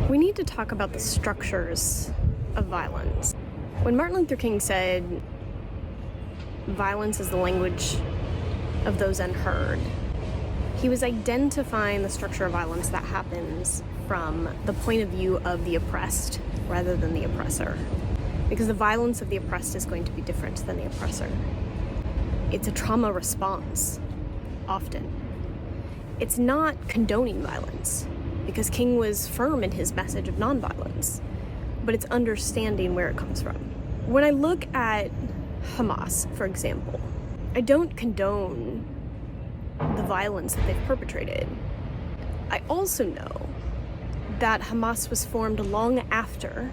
We need to talk about the structures of violence. When Martin Luther King said, "Violence is the language of those unheard," he was identifying the structure of violence that happens from the point of view of the oppressed rather than the oppressor. Because the violence of the oppressed is going to be different than the oppressor. It's a trauma response, often. It's not condoning violence, because King was firm in his message of nonviolence, but it's understanding where it comes from. When I look at Hamas, for example, I don't condone the violence that they've perpetrated. I also know that Hamas was formed long after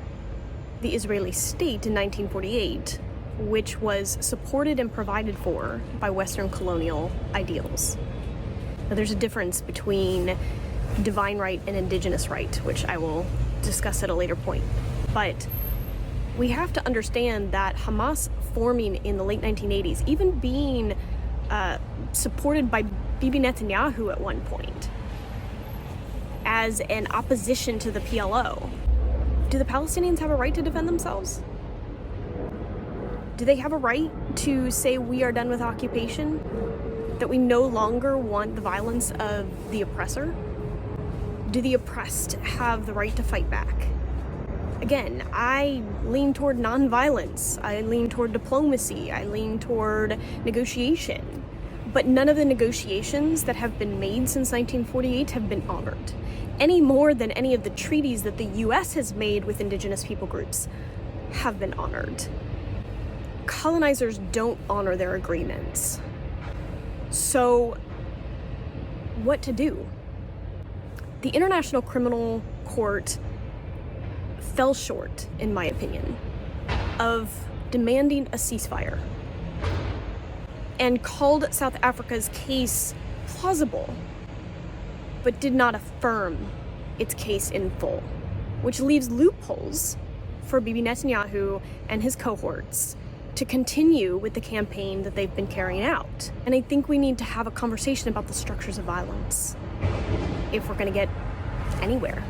the Israeli state in 1948, which was supported and provided for by Western colonial ideals. Now, there's a difference between divine right and indigenous right, which I will discuss at a later point. But we have to understand that Hamas forming in the late 1980s, even being supported by Bibi Netanyahu at one point as an opposition to the PLO, do the Palestinians have a right to defend themselves? Do they have a right to say we are done with occupation? That we no longer want the violence of the oppressor? Do the oppressed have the right to fight back? Again, I lean toward nonviolence. I lean toward diplomacy. I lean toward negotiation. But none of the negotiations that have been made since 1948 have been honored, any more than any of the treaties that the US has made with indigenous people groups have been honored. Colonizers don't honor their agreements. So, what to do? The International Criminal Court fell short, in my opinion, of demanding a ceasefire and called South Africa's case plausible, but did not affirm its case in full, which leaves loopholes for Bibi Netanyahu and his cohorts to continue with the campaign that they've been carrying out. And I think we need to have a conversation about the structures of violence if we're going to get anywhere.